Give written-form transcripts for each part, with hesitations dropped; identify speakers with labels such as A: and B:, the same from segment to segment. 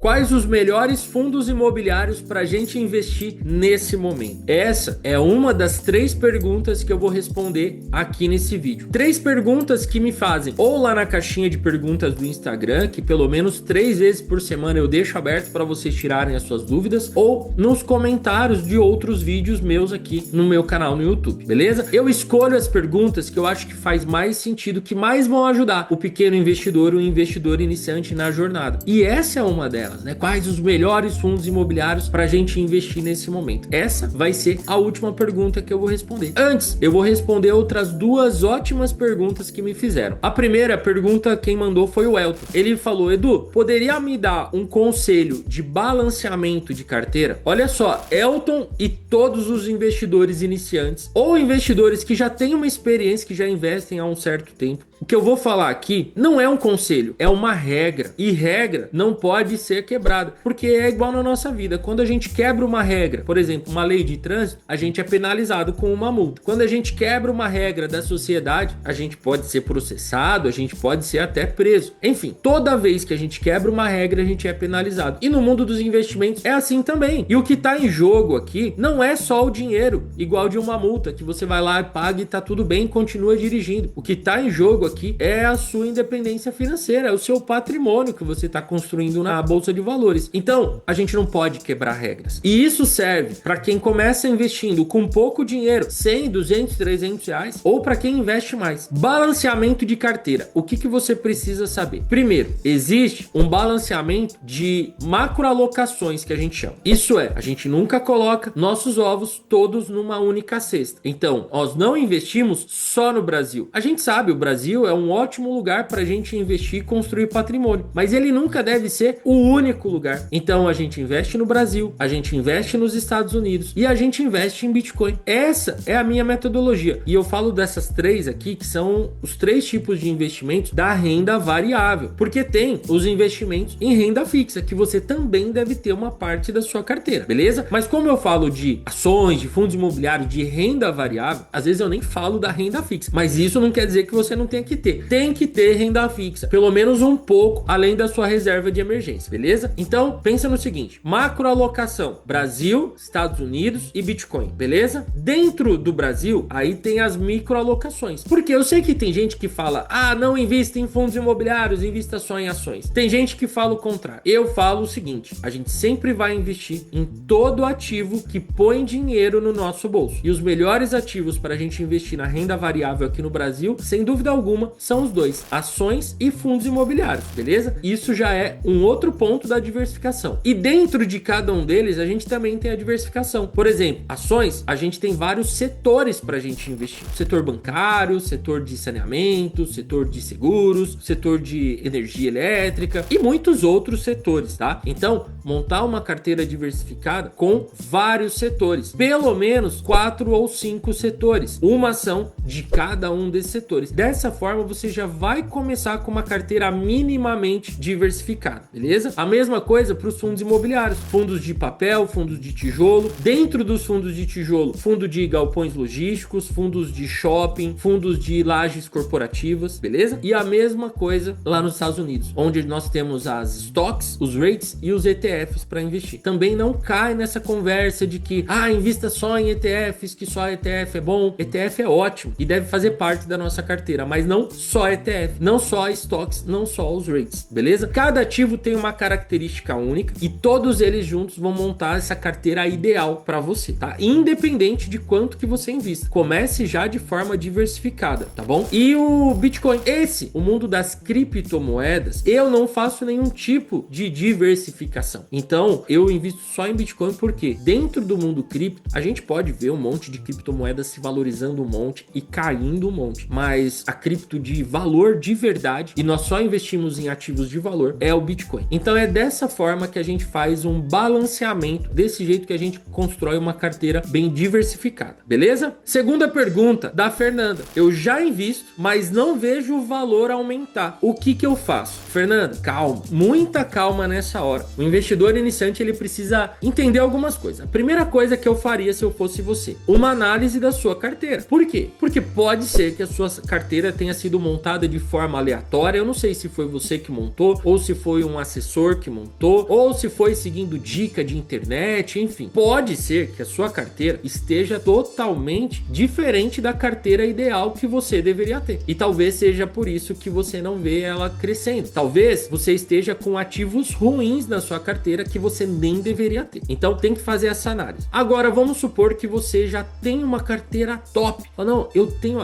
A: quais os melhores fundos imobiliários para a gente investir nesse momento? Essa é uma das 3 perguntas que eu vou responder aqui nesse vídeo. 3 perguntas que me fazem ou lá na caixinha de perguntas do Instagram, que pelo menos 3 vezes por semana eu deixo aberto para vocês tirarem as suas dúvidas, ou nos comentários de outros vídeos meus aqui no meu canal no YouTube, beleza? Eu escolho as perguntas que eu acho que faz mais sentido, que mais vão ajudar o pequeno investidor, o investidor iniciante na jornada. E essa é uma delas, né? Quais os melhores fundos imobiliários para a gente investir nesse momento? Essa vai ser a última pergunta que eu vou responder. Antes, eu vou responder outras 2 ótimas perguntas que me fizeram. A primeira pergunta, quem mandou foi o Elton. Ele falou: Edu, poderia me dar um conselho de balanceamento de carteira? Olha só, Elton e todos os investidores iniciantes ou investidores que já têm uma experiência, que já investem há um certo tempo, o que eu vou falar aqui não é um conselho, é uma regra. E regra não pode ser quebrada, porque é igual na nossa vida. Quando a gente quebra uma regra, por exemplo, uma lei de trânsito, a gente é penalizado com uma multa. Quando a gente quebra uma regra da sociedade, a gente pode ser processado, a gente pode ser até preso. Enfim, toda vez que a gente quebra uma regra, a gente é penalizado. E no mundo dos investimentos é assim também. E o que está em jogo aqui não é só o dinheiro, igual de uma multa, que você vai lá e paga e tá tudo bem e continua dirigindo. O que está em jogo aqui é a sua independência financeira, é o seu patrimônio que você está construindo na bolsa de valores. Então, a gente não pode quebrar regras. E isso serve para quem começa investindo com pouco dinheiro, 100, 200, 300 reais, ou para quem investe mais. Balanceamento de carteira. O que você precisa saber? Primeiro, existe um balanceamento de macroalocações, que a gente chama. Isso é, a gente nunca coloca nossos ovos todos numa única cesta. Então, nós não investimos só no Brasil. A gente sabe, o Brasil é um ótimo lugar para a gente investir e construir patrimônio, mas ele nunca deve ser o único lugar. Então a gente investe no Brasil, a gente investe nos Estados Unidos e a gente investe em Bitcoin. Essa é a minha metodologia. E eu falo dessas 3 aqui, que são os 3 tipos de investimentos da renda variável, porque tem os investimentos em renda fixa, que você também deve ter uma parte da sua carteira, beleza? Mas como eu falo de ações, de fundos imobiliários, de renda variável, às vezes eu nem falo da renda fixa, mas isso não quer dizer que você não tenha que ter. Tem que ter renda fixa, pelo menos um pouco, além da sua reserva de emergência, beleza? Então, pensa no seguinte: macroalocação, Brasil, Estados Unidos e Bitcoin, beleza? Dentro do Brasil, aí tem as microalocações, porque eu sei que tem gente que fala: ah, não invista em fundos imobiliários, invista só em ações. Tem gente que fala o contrário. Eu falo o seguinte: a gente sempre vai investir em todo ativo que põe dinheiro no nosso bolso. E os melhores ativos para a gente investir na renda variável aqui no Brasil, sem dúvida alguma, são os 2, ações e fundos imobiliários, beleza? Isso já é um outro ponto da diversificação. E dentro de cada um deles, a gente também tem a diversificação. Por exemplo, ações, a gente tem vários setores para a gente investir. Setor bancário, setor de saneamento, setor de seguros, setor de energia elétrica e muitos outros setores, tá? Então, montar uma carteira diversificada com vários setores, pelo menos 4 ou 5 setores, uma ação de cada um desses setores. Dessa forma, você já vai começar com uma carteira minimamente diversificada, beleza? A mesma coisa para os fundos imobiliários, fundos de papel, fundos de tijolo. Dentro dos fundos de tijolo, fundo de galpões logísticos, fundos de shopping, fundos de lajes corporativas, beleza? E a mesma coisa lá nos Estados Unidos, onde nós temos as stocks, os REITs e os ETFs para investir. Também não cai nessa conversa de que, invista só em ETFs, que só ETF é bom. ETF é ótimo e deve fazer parte da nossa carteira, mas não só ETF, não só stocks, não só os REITs, beleza? Cada ativo tem uma característica única e todos eles juntos vão montar essa carteira ideal para você, tá? Independente de quanto que você invista. Comece já de forma diversificada, tá bom? E o Bitcoin, o mundo das criptomoedas, eu não faço nenhum tipo de diversificação. Então, eu invisto só em Bitcoin porque dentro do mundo cripto, a gente pode ver um monte de criptomoedas se valorizando um monte e caindo um monte, mas a cripto de valor de verdade, e nós só investimos em ativos de valor, é o Bitcoin. Então é dessa forma que a gente faz um balanceamento, desse jeito que a gente constrói uma carteira bem diversificada, beleza? Segunda pergunta da Fernanda: eu já invisto, mas não vejo o valor aumentar. O que eu faço? Fernanda, calma, muita calma nessa hora. O investidor iniciante, ele precisa entender algumas coisas. A primeira coisa que eu faria se eu fosse você, uma análise da sua carteira. Por quê? Porque pode ser que a sua carteira tenha tenha sido montada de forma aleatória. Eu não sei se foi você que montou, ou se foi um assessor que montou, ou se foi seguindo dica de internet, enfim. Pode ser que a sua carteira esteja totalmente diferente da carteira ideal que você deveria ter. E talvez seja por isso que você não vê ela crescendo. Talvez você esteja com ativos ruins na sua carteira que você nem deveria ter. Então tem que fazer essa análise. Agora vamos supor que você já tem uma carteira top. Não,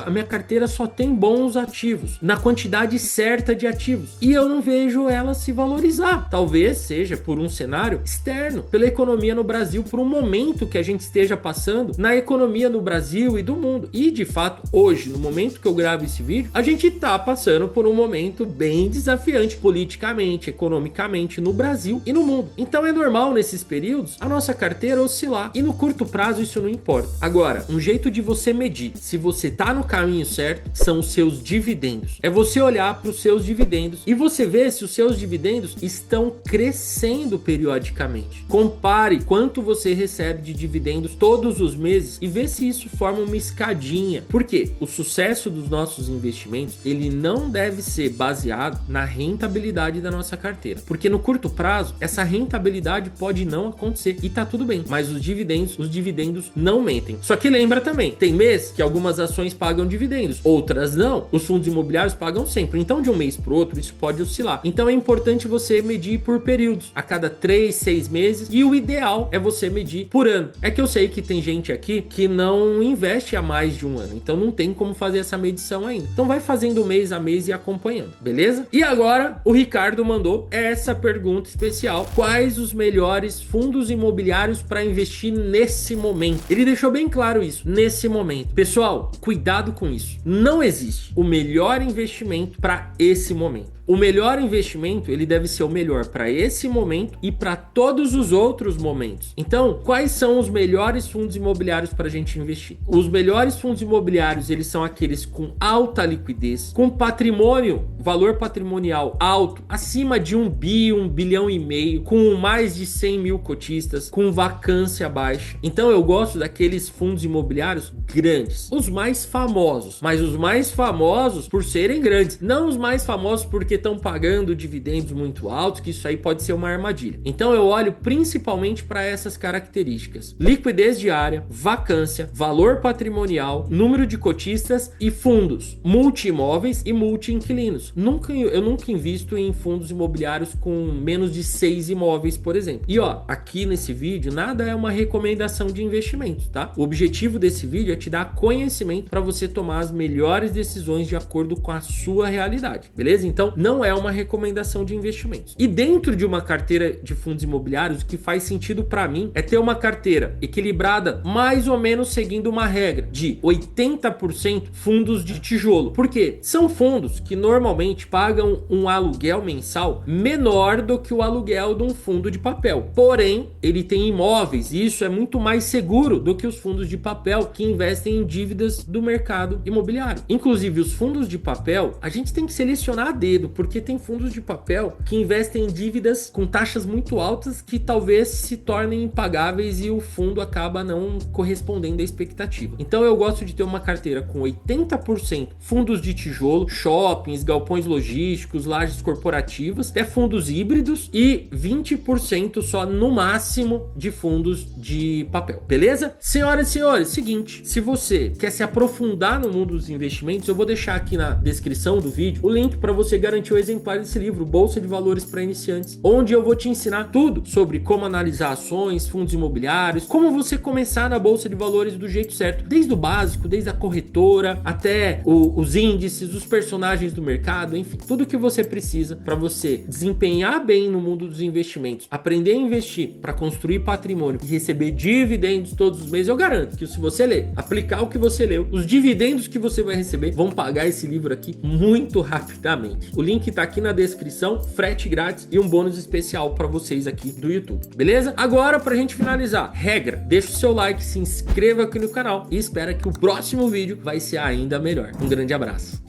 A: a minha carteira só tem bons ativos, na quantidade certa de ativos, e eu não vejo ela se valorizar. Talvez seja por um cenário externo, pela economia no Brasil, por um momento que a gente esteja passando na economia no Brasil e do mundo. E de fato, hoje, no momento que eu gravo esse vídeo, a gente tá passando por um momento bem desafiante politicamente, economicamente no Brasil e no mundo. Então é normal nesses períodos a nossa carteira oscilar, e no curto prazo isso não importa. Agora, um jeito de você medir se você tá no caminho certo são os seus dividendos. É você olhar para os seus dividendos e você ver se os seus dividendos estão crescendo periodicamente. Compare quanto você recebe de dividendos todos os meses e vê se isso forma uma escadinha. Porque o sucesso dos nossos investimentos, ele não deve ser baseado na rentabilidade da nossa carteira. Porque no curto prazo, essa rentabilidade pode não acontecer e tá tudo bem. Mas os dividendos não mentem. Só que lembra também, tem mês que algumas ações pagam dividendos, outras não. Os fundos imobiliários pagam sempre. Então de um mês para o outro isso pode oscilar. Então é importante você medir por períodos, a cada 3, 6 meses, e o ideal é você medir por ano. É que eu sei que tem gente aqui que não investe há mais de um ano, então não tem como fazer essa medição ainda. Então vai fazendo mês a mês e acompanhando, beleza? E agora o Ricardo mandou essa pergunta especial: quais os melhores fundos imobiliários para investir nesse momento? Ele deixou bem claro isso, nesse momento. Pessoal, cuidado com isso. Não existe o melhor investimento para esse momento. O melhor investimento, ele deve ser o melhor para esse momento e para todos os outros momentos. Então, quais são os melhores fundos imobiliários para a gente investir? Os melhores fundos imobiliários, eles são aqueles com alta liquidez, com patrimônio, valor patrimonial alto, acima de 1 bilhão e meio, com mais de 100 mil cotistas, com vacância baixa. Então, eu gosto daqueles fundos imobiliários grandes, os mais famosos, mas os mais famosos por serem grandes, não os mais famosos porque estão pagando dividendos muito altos, que isso aí pode ser uma armadilha. Então eu olho principalmente para essas características: liquidez diária, vacância, valor patrimonial, número de cotistas e fundos multi-imóveis e multi-inquilinos. Eu nunca invisto em fundos imobiliários com menos de 6 imóveis, por exemplo. E aqui nesse vídeo nada é uma recomendação de investimentos, tá? O objetivo desse vídeo é te dar conhecimento para você tomar as melhores decisões de acordo com a sua realidade, beleza? Então não é uma recomendação de investimentos. E dentro de uma carteira de fundos imobiliários, o que faz sentido para mim é ter uma carteira equilibrada, mais ou menos seguindo uma regra de 80% fundos de tijolo. Por quê? São fundos que normalmente pagam um aluguel mensal menor do que o aluguel de um fundo de papel. Porém, ele tem imóveis e isso é muito mais seguro do que os fundos de papel que investem em dívidas do mercado imobiliário. Inclusive, os fundos de papel, a gente tem que selecionar a dedo, porque tem fundos de papel que investem em dívidas com taxas muito altas que talvez se tornem impagáveis e o fundo acaba não correspondendo à expectativa. Então eu gosto de ter uma carteira com 80% fundos de tijolo, shoppings, galpões logísticos, lajes corporativas, até fundos híbridos, e 20% só no máximo de fundos de papel, beleza? Senhoras e senhores, seguinte, se você quer se aprofundar no mundo dos investimentos, eu vou deixar aqui na descrição do vídeo o link para você garantir o exemplar desse livro, Bolsa de Valores para Iniciantes, onde eu vou te ensinar tudo sobre como analisar ações, fundos imobiliários, como você começar na Bolsa de Valores do jeito certo, desde o básico, desde a corretora, até os índices, os personagens do mercado, enfim, tudo que você precisa para você desempenhar bem no mundo dos investimentos, aprender a investir para construir patrimônio e receber dividendos todos os meses. Eu garanto que se você ler, aplicar o que você leu, os dividendos que você vai receber vão pagar esse livro aqui muito rapidamente. O link tá aqui na descrição, frete grátis e um bônus especial para vocês aqui do YouTube, beleza? Agora, pra gente finalizar, regra, deixa o seu like, se inscreva aqui no canal e espera que o próximo vídeo vai ser ainda melhor. Um grande abraço.